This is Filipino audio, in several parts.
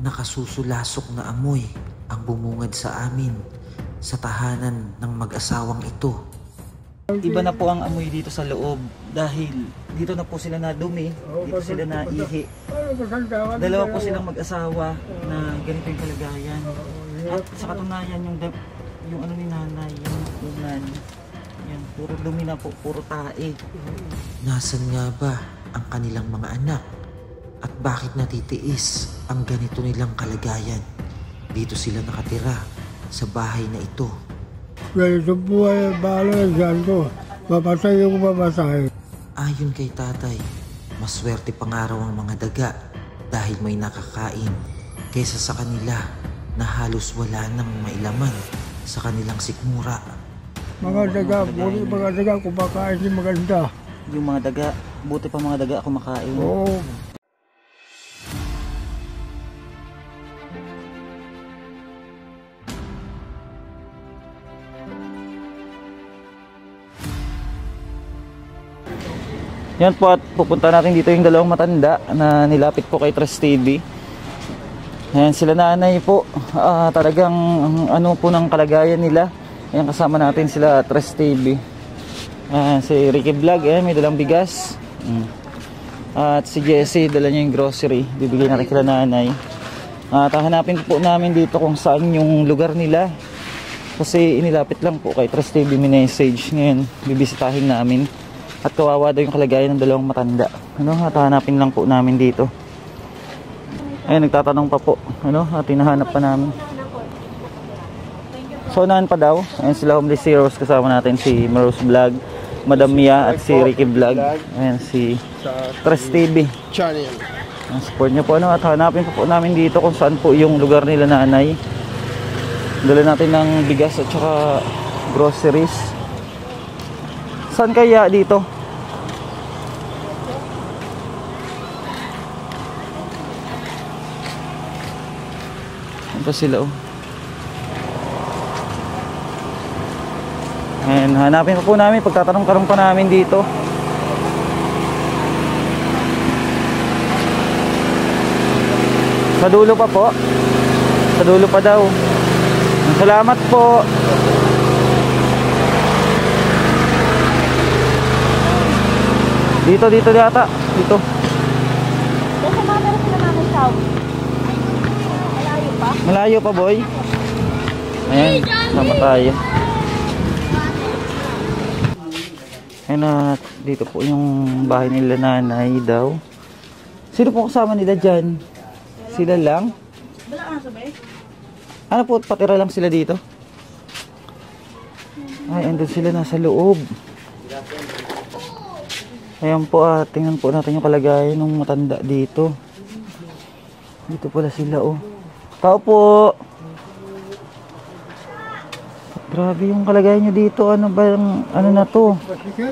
Nakasusulasok na amoy ang bumungad sa amin sa tahanan ng mag-asawang ito. Iba na po ang amoy dito sa loob dahil dito na po sila nadumi, dito sila naihi. Dalawa po silang mag-asawa na ganito yung kalagayan. At sa katunayan yung ano ni nanay, yung unan, yan, puro dumi na po, puro tae. Nasaan nga ba ang kanilang mga anak? At bakit natitiis ang ganito nilang kalagayan? Dito sila nakatira sa bahay na ito. Ganito po ay bahala dyan ko. Mapatay yung mamatay. Ayon kay tatay, maswerte pa nga raw ang mga daga dahil may nakakain kaysa sa kanila na halos wala nang mailaman sa kanilang sikmura. Mga daga, buti mga daga kumakain yung maganda. Yung mga daga, buti pa mga daga kumakain. Oo. Yan po, at pupunta natin dito yung dalawang matanda na nilapit po kay Tres TV. Ayan, sila nanay po. Talagang ano po ng kalagayan nila. Ayan, kasama natin sila Tres TV. Ayan, si Ricky Vlog, may dalang bigas. At si Jessie, dala niya yung grocery. Bibigay natin kila nanay. At hanapin po namin dito kung saan yung lugar nila. Kasi inilapit lang po kay Tres TV message. Ngayon, bibisitahin namin. At kawawa daw yung kalagayan ng dalawang matanda. At hanapin lang po namin dito. Ayun, nagtatanong pa po. At hinahanap pa namin. So, naan pa daw. Ayun sila Homeless Heroes. Kasama natin si Maros Vlog, Madam Mia at si Ricky Vlog. Ayun, si Tres TV. Support niyo po. At hanapin po namin dito kung saan po yung lugar nila nanay. Dala natin ng bigas at saka groceries. Saan kaya dito? Ano sila And hanapin po namin, pagtatanong-tanong pa namin dito. Sa dulo pa po. Sa dulo pa daw. Salamat po. Dito yata. Dito. Kasi meron sila mga shaw. Malayo pa? Malayo pa, boy. Ayan, sama tayo. Ayan, dito po yung bahay nila nanay daw. Sino po kasama nila dyan? Sila lang? Ano po, patira lang sila dito? Ay, andun sila nasa loob. Ayan po, tingnan po natin yung kalagayan ng matanda dito. Dito pala sila, Tao po! Grabe yung kalagayan nyo dito. Ano ba yung, ano na to?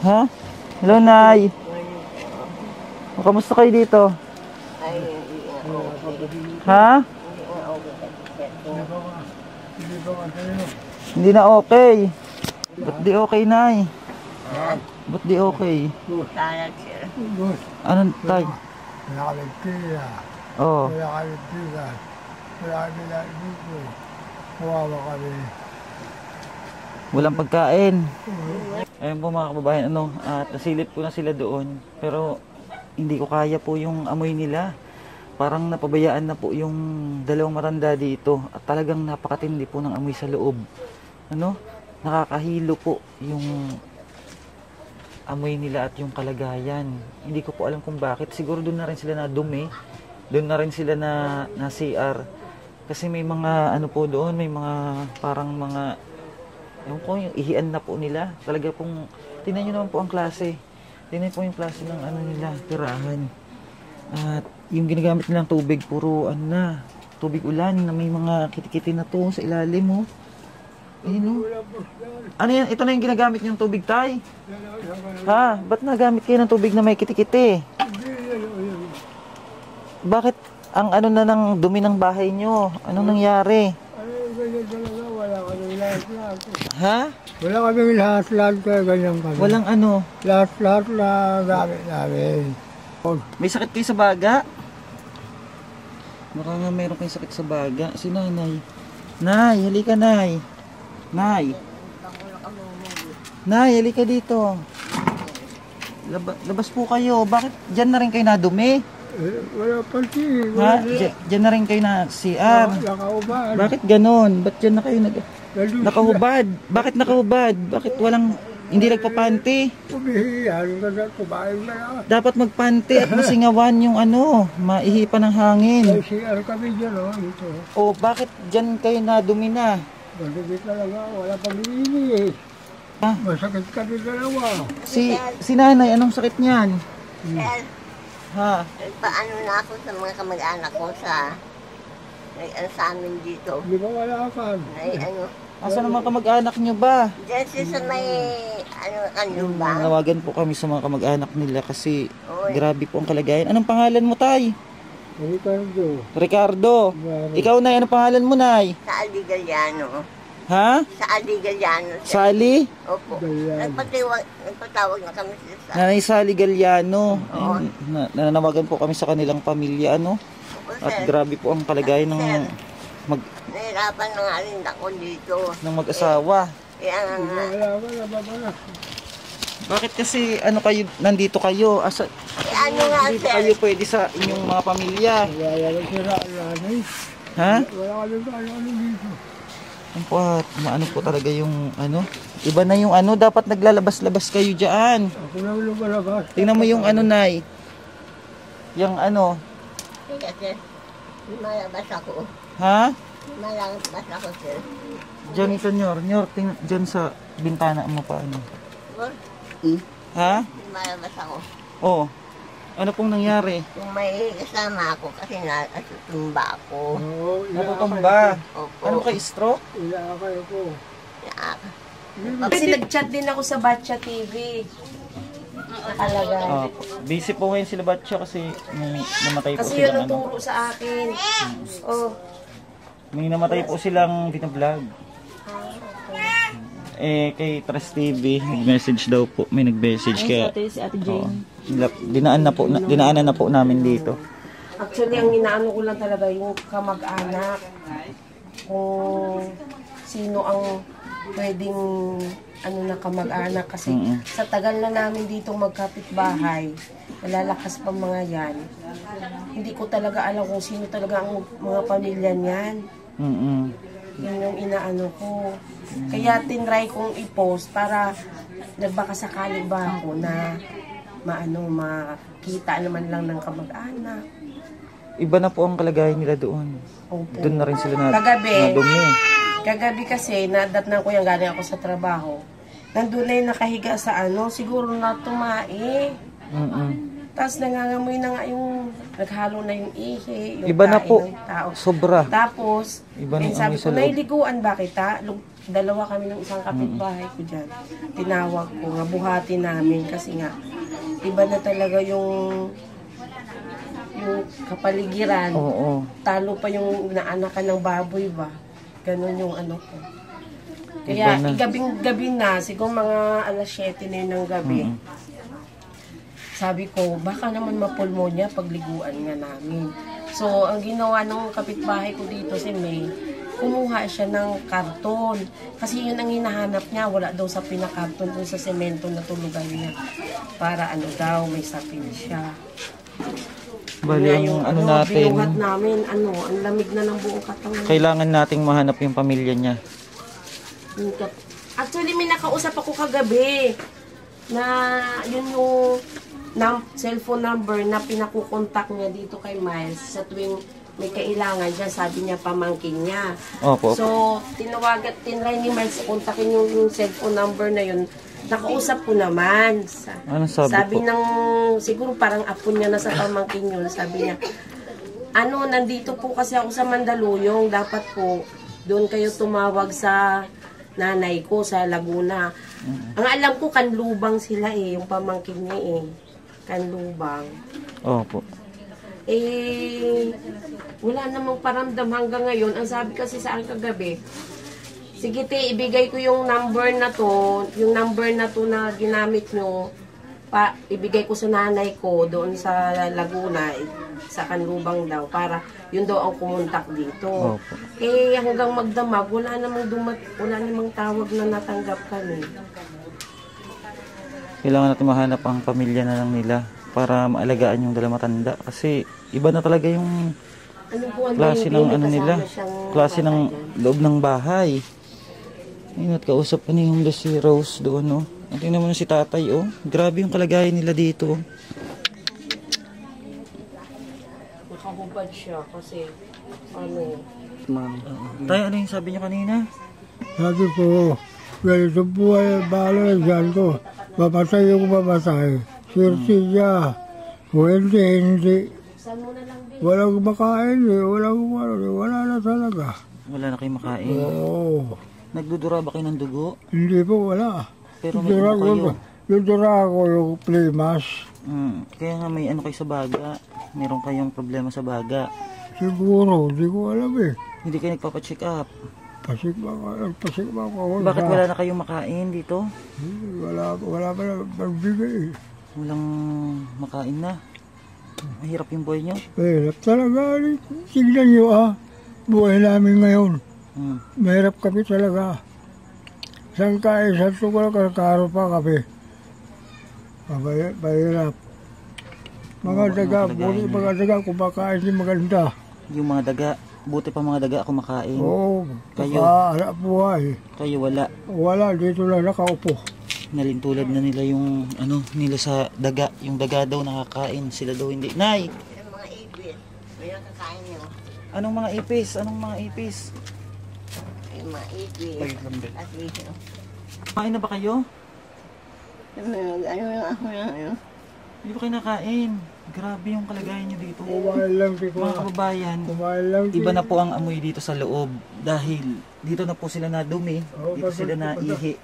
Ha? Hello, Nay! Kamusta kayo dito? Ha? Hindi na okay. Ba't di okay, Nay? Ba't di okay? Anong tay? Nakaligtira. Oo. Nakaligtira. Wala kami na dito. Kawawa kami. Walang pagkain. Ayun po mga kababayan, at nasilip ko na sila doon. Pero hindi ko kaya po yung amoy nila. Parang napabayaan na po yung dalawang matanda dito. At talagang napakatindi po ng amoy sa loob. Nakakahilo po yung amoy nila at yung kalagayan. Hindi ko po alam kung bakit. Siguro doon na rin sila na dumi. Doon na rin sila na CR. Kasi may mga po doon, may mga parang mga yung ihian na po nila. Talaga pong, tingnan nyo naman po ang klase. Tingnan po yung klase ng nila, tirahan. At yung ginagamit nilang tubig, puro tubig ulan na may mga kitikiti na to sa ilalim Ano yan? Ito na yung ginagamit niyong tubig, tay? Ha? Ba't nagamit kayo ng tubig na may kitikiti? Bakit ang na ng dumi ng bahay niyo? Anong nangyari? Wala kami lahat. Ha? Wala kami lahat kaya ganyan kami. Walang Lahat na gamit namin. May sakit kayo sa baga? Baka nga meron kayong sakit sa baga. Si nanay. Nay, halika nay. Nay. Nay, halika dito. Labas po kayo. Bakit dyan na rin kayo nadumi? Wala pa siya. Ha? Dyan na rin kayo na CR. Nakaubad. Bakit ganon? Ba't dyan na kayo nakahubad? Bakit nakahubad? Bakit walang, hindi nagpapanti? Umihiyan ka na, kumain na na. Dapat magpanti at masingawan yung ano, maihipan ng hangin. May CR kami dyan, dito. O bakit dyan kayo nadumi na? Madumi talaga, wala pang iini eh. Ha? Masakit kami dalawa. Si nanay, anong sakit niyan? Sir, Ha? paano na ako sa mga kamag-anak ko sa amin dito? Di ba wala ka? Asan ang mga kamag-anak nyo ba? Diyan siya sa may, ba? Nawagan po kami sa mga kamag-anak nila kasi Oy. grabe po ang kalagayan. Anong pangalan mo, tay? Ricardo. Ricardo. Ikaw, nay, anong pangalan mo, nay? Sa Aligaliano. Ha? Sa Aligaliano. Sally? Opo. Galiano. Nagpatawag na kami sa Nanay Sally Galliano. Oo. Ayun, nananawagan po kami sa kanilang pamilya, ano? Opo, At sir. grabe po ang kalagayan ng Nahirapan na nga rin ako dito. mag-asawa. Kaya nga, Wala ka, nababala. Bakit kasi ano kayo nandito kayo? Asa nga dito sir. kayo pwede sa inyong mga pamilya? Wala ka sila, nanay. Ha? Wala ka nang ano dito. Ang po, maano po talaga yung ano? Iba na yung ano, dapat naglalabas-labas kayo diyan. Ako lang lumalabas. Tingnan mo yung ano, nay. Yung ano, Kasi malabas ako. ha? Malabas ako sir. Diyan senyor, tingnan diyan sa bintana mo pa ano. Ha? Malabas ako. Oh. Ano pong nangyari? Kung may kasama ako kasi natutumba ako. Oo, Natutumba. Opo. Ano kay stroke? Ilaakay ko. Kasi nag-chat din ako sa Batcha TV. Talaga. Ah, busy po ngayon sila Batcha kasi may namatay po Kasi silang yun ang ano. turo sa akin. Oh, May namatay po silang binablog. Kay Trust TV, nag-message daw po. May nag-message kaya. si Ate Jane. Dinaanan na po namin dito. Actually, ang inaano ko lang talaga yung kamag-anak. Kung sino ang pwedeng ano na kamag-anak. Kasi sa tagal na namin dito magkapit-bahay, malalakas pa mga yan. Hindi ko talaga alam kung sino talaga ang mga pamilya niyan. Yun yung inaano ko. Kaya tinry kong i-post para nagbaka sakali ba ako na makita naman lang ng kamag-anak. Iba na po ang kalagayan nila doon. Opo. Doon na rin sila na Kagabi. nadumi. Kagabi kasi, nadatnan ko yung galing ako sa trabaho. Nandun na yung nakahiga sa siguro na tumae. Tapos nangangamoy na nga yung, naghalo na yung ihi, yung Iba na kain po. ng tao. Sobra. Tapos, Iba na sabi amoy ko, sa loob. nailiguan ba kita? Dalawa kami ng isang kapitbahay ko dyan. Tinawag ko nga, buhati namin kasi nga, iba na talaga yung kapaligiran. Oo. Talo pa yung naanakan ng baboy ba? Ganon yung ano ko. Iba Kaya na. gabi na, siguro mga alas 7 na yun ng gabi. Sabi ko, baka naman mapulmonya pagliguan nga namin. So, ang ginawa ng kapitbahay ko dito si May, kumuha siya ng karton. Kasi yun ang hinahanap niya, wala daw sa pinakarton dun sa semento na tulugan niya. Para daw, may sapin siya. Bali Kaya yung ano natin, binuhat namin, ang lamig na ng buong katawan. kailangan nating mahanap yung pamilya niya. Actually, may nakausap ako kagabi na yun yung cellphone number na pinakukontak niya dito kay Miles sa tuwing may kailangan dyan, sabi niya pamangkin niya. Opo. So, tinry ni Miles kontakin yung cellphone number na yun. Nakausap ko naman. Ano sabi po? ng, siguro parang apo niya na sa pamangkin yun. Sabi niya, nandito po kasi ako sa Mandaluyong. Dapat po, doon kayo tumawag sa nanay ko sa Laguna. Ang alam ko, Kanlubang sila yung pamangkin niya Kanlubang. Opo. Wala namang paramdam hanggang ngayon. Ang sabi kasi sa akin kagabi, sige ibigay ko yung number na to na ginamit nyo, ibigay ko sa nanay ko doon sa Laguna, sa Kanlubang daw, para Yun daw ang kumontak dito. Opo. Eh, hanggang magdamag, wala namang tawag na natanggap kami. Kailangan natin mahanap ang pamilya na lang nila para maalagaan yung dalawa matanda. Kasi iba na talaga yung Ano buwan klase ng ano nila, klase ng bata loob ng bahay. Ayun, at kausap pa ni homeless si Rose doon, no? At tingnan mo na si tatay, oh. Grabe yung kalagayan nila dito. nakahubad siya kasi ano. Tay, ano yung sabi niyo kanina? Sabi ko, ganito buhay ang bahala dyan ko. Mapatay yung mamatay. Sirti siya. Kung hindi. Walang makain eh. Wala na talaga. Wala na kayong makain. Oo. Nagdudura ba kayo ng dugo? Hindi po, wala. Pero may dugo kayo. Yung dura ko, yung Plimas. Kaya nga may ano kayo sa baga. Meron kayong problema sa baga. Siguro, hindi ko alam eh. Hindi kayo nagpapacheck up. Pasik ba ako? Bakit wala na kayong makain dito? Wala pa na magbigay eh. Walang makain na. Mahirap yung buhay nyo. Mahirap talaga. Tignan nyo buhay namin ngayon. Mahirap kami talaga. Isang kain, isang tukol, karo pa kami. Mahirap. Mga daga, kumakain din maganda. Yung mga daga, buti pa mga daga kumakain. Oo, Kayo? hanap buhay. Kayo wala. Wala, dito lang nakaupo. Nalintulad na nila yung ano nila sa daga. Yung daga daw nakakain, sila daw hindi. Nay! Yung mga ibis, may nakakain nyo. Anong mga ipis? Anong mga ipis? Yung mga ibis. At least, Kain na ba kayo? ano lang ako na, Hindi ba kayo nakain? Grabe yung kalagayan nyo dito. Kumain lang, Mga kababayan, Kumain lang. iba na po ang amoy dito sa loob dahil dito na po sila nadumi, dito sila naihi.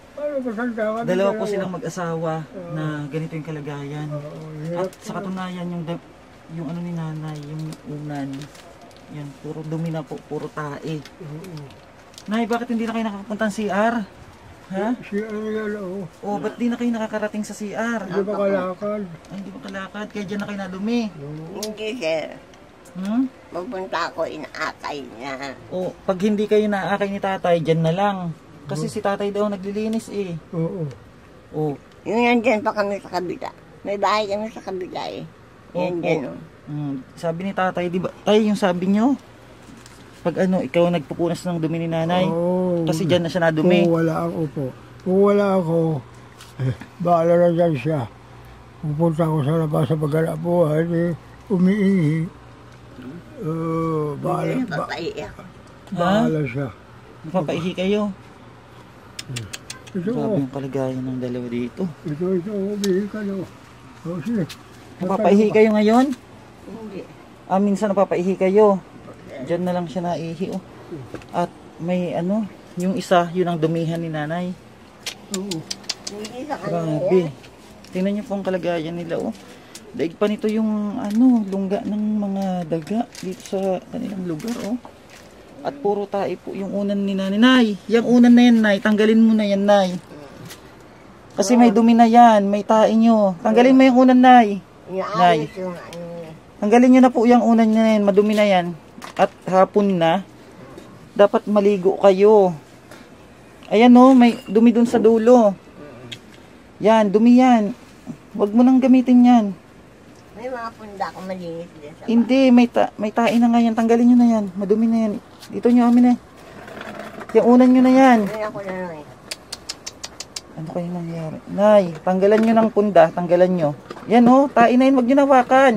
Dalawa po silang mag-asawa na ganito yung kalagayan. At sa katunayan yung ano ni nanay, yung unan, yan, puro dumi na po, puro tae. Nay, bakit hindi na kayo nakakapunta ng CR? Ha? Si ano yan, O, ba't di na kayo nakakarating sa CR? Hindi ba kalakad? Ay, hindi ba kalakad? Kaya dyan na kayo nadumi. Hindi sir, pupunta ako inaakay niya. O, pag hindi kayo naakay ni tatay, dyan na lang. Kasi si tatay daw naglilinis eh. Oo. O, Yung yan dyan pa kami sa kabila. May bahay kami sa kabila eh. Yan Opo. dyan sabi ni tatay, di ba? Tay, yung sabi nyo, pag ano, ikaw nagpupunas ng dumi ni nanay, Oo. kasi dyan na siya nadumi. Kung wala ako po. Kung wala ako, bahala na dyan siya. Pupunta ako sa labas sa bagala po, umiingi. Papaiyak. Bahala siya. Napapaihi kayo. Ito, Grabe yung kalagayan ng dalawa dito. ito, umiingi ka no. Sige. Napapaihi kayo ngayon? Hindi. Minsan napapaihi kayo. Diyan na lang siya naihi, oh. At may ano, yung isa, yun ang dumihan ni nanay. Oo. Hindi sa kanila. Grabe. Tingnan niyo po ang kalagayan nila, oh. Daig pa nito yung ano, lungga ng mga daga dito sa kanilang lugar, oh. At puro tae po yung unan ni nanay. Nay, yung unan na yan, nay. Tanggalin mo na yan, nay. Kasi may dumi na yan, may tae nyo. Tanggalin mo yung unan, nay. Inaayos yung ano. Tanggalin nyo na po yung unan nyo na yan, madumi na yan. At hapon na, dapat maligo kayo. Ayan o, may dumi dun sa dulo. Yan, dumi yan. Huwag mo nang gamitin yan. May mga punda ko malinis din sa Hindi, may tae na nga yan. Tanggalin nyo na yan, madumi na yan. Dito nyo amin eh. Yung unan nyo na yan. bahay. Ako na lang eh. Ano kayo nangyari? Nay, tanggalan nyo ng punda, tanggalan nyo. Yan o, tae na yun, huwag nyo nawakan.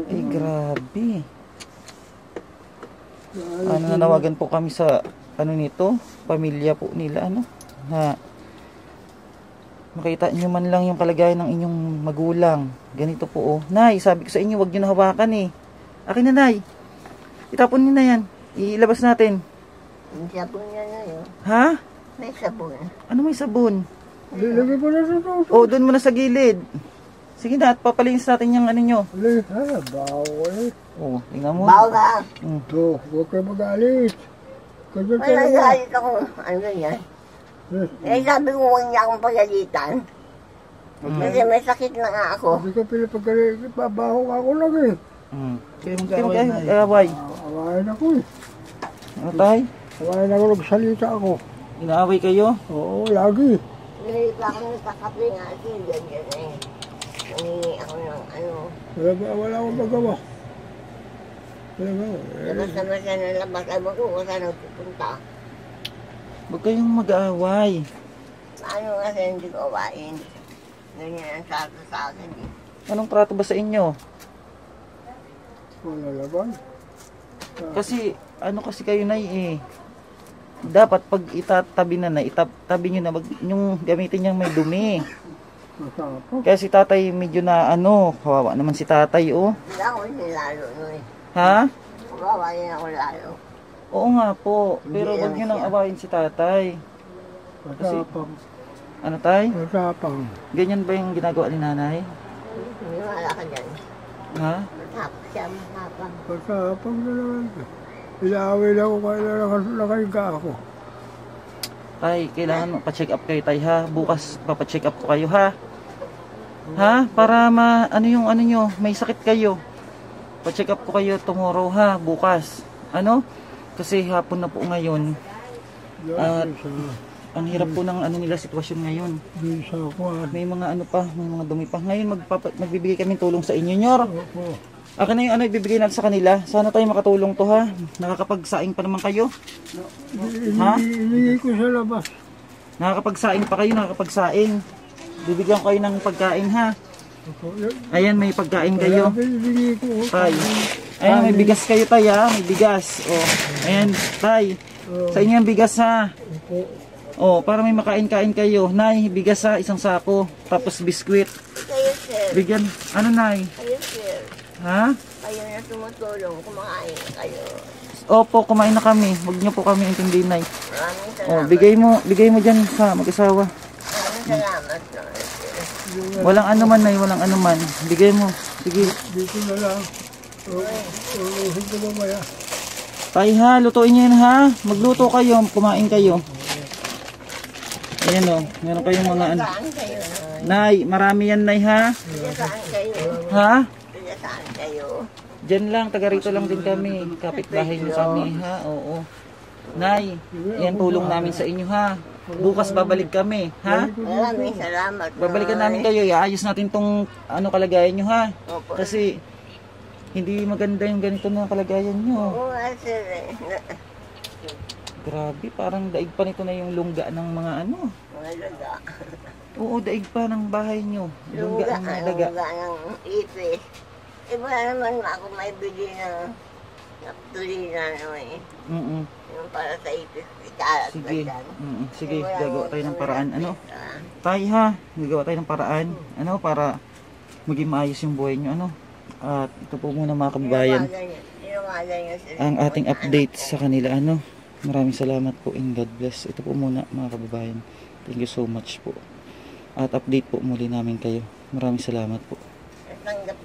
Ay, grabe. Nanawagan po kami sa ano nito, pamilya po nila, ano, na makita nyo man lang yung kalagayan ng inyong magulang. Ganito po, oh. Nay, sabi ko sa inyo, huwag nyo na hawakan eh. Akin na, Nay. Itapon nyo na yan. Ilabas natin. Yung sabon niya na yun. Ha? May sabon. Ano may sabon? Lagay mo na sa ito. Oh, doon mo na sa gilid. Sige na, at papalinis natin yung ano nyo. Bawo eh. Oh, tingnan mo. Bawa ka. Ito, huwag kayo mag-alit. Kasi May talaga. nagalit ako. Ano yan? Eh sabi ko huwag niya akong pagalitan. Kasi may sakit na nga ako. Hindi ka pinapagalit. Babaho ako lang eh. Kayo mag-away. Awayan ako eh. Ano tay? Awayan ako, nagsalita ako. Inaaway kayo? Oo, lagi. Ngayon pa ako nagkakape nga kasi ganyan eh. Nangingi ako ng ano. Wala akong magawa. Labas naman siya ng labas. Ay mo kung saan nagpupunta. Huwag kayong mag-aaway. Paano kasi hindi ko awain. Ganyan ang sato sa akin eh. Anong trato ba sa inyo? Wala laban. Kasi, ano kasi kayo na eh. Dapat pag itatabi na itatabi nyo na, yung gamitin niyang may dumi. Masapag. Kaya si tatay medyo na kawawa naman si tatay oh. Hindi ako nilalo nun eh. Ha? Awain ako lalo. Oo nga po, pero wag nyo nang awayin si tatay. Masapang. Ano tay? Masapang. Ganyan ba yung ginagawa ni nanay? Hindi wala ka dyan. Ha? Matapos siya, matapang. Masapang na naman. Ilaawin ako kaya nakahiga ako. Tay, kailangan pa-check up kayo tay ha. Bukas papacheck up ko kayo ha. Ha? Para ano nyo, may sakit kayo. Pa-check up ko kayo tomorrow ha, bukas. Ano? Kasi hapon na po ngayon. At ang hirap po ng sitwasyon ngayon. Bisa ko. May mga may mga dumi pa. Ngayon magbibigay kami tulong sa inyo, Nyor. Akin na yung ibibigay natin sa kanila. Sana tayo makatulong to ha. Nakakapagsaing pa naman kayo. Ha? Iningi ko sa labas. Nakakapagsaing pa kayo, nakakapagsaing. Bibigyan ko kayo ng pagkain ha. Ayan, may pagkain kayo. Iningi ko. Tay. Ayan, may bigas kayo tay ha. May bigas. Oh. Ayan, tay. Sa inyo ang bigas ha. Oh, para may makain-kain kayo. Nay, bigas ha, isang sako. Tapos biskwit. Kayo sir. Bigyan. Ano nay? Kayo sir. Ha? Kayo na tumutulong. Kumakain kayo. Opo, kumain na kami. Huwag niyo po kami intindihin, nay. Maraming Oh, salamat. bigay mo diyan sa mag-asawa. Maraming salamat. Sir. Walang anuman, nay, walang anuman. Bigay mo. Sige. Dito na lang. Urusin ko mamaya. Tay ha, lutuin niyo yan ha. Magluto kayo, kumain kayo. Ayan o, meron kayong mga Saan kayo? Nay, marami yan nay ha. Saan kayo? Ha? Saan kayo? Diyan lang, taga rito lang din kami. Kapitbahay niyo kami ha, oo. Nay, yan tulong namin sa inyo ha. Bukas babalik kami, ha? Maraming salamat. Babalikan namin kayo, iayos natin tong kalagayan nyo ha. Opo. Kasi hindi maganda yung ganito na kalagayan nyo. Oo nga sir eh. Grabe, parang daig pa nito na yung lungga ng mga Mga laga. Oo, daig pa ng bahay nyo. Lungga ng mga daga. Lungga ng ipis. Iba naman ako may bili ng tulina eh. Yung para sa ipis. Ikalat ba Sige. dyan? Sige, gagawa tayo ng paraan. Tay ha, gagawa tayo ng paraan. Para maging maayos yung buhay nyo. At ito po muna mga kababayan. Ang ating update sa kanila. Maraming salamat po and God bless. Ito po muna mga kababayan. Thank you so much po. At update po muli namin kayo. Maraming salamat po. Tanggap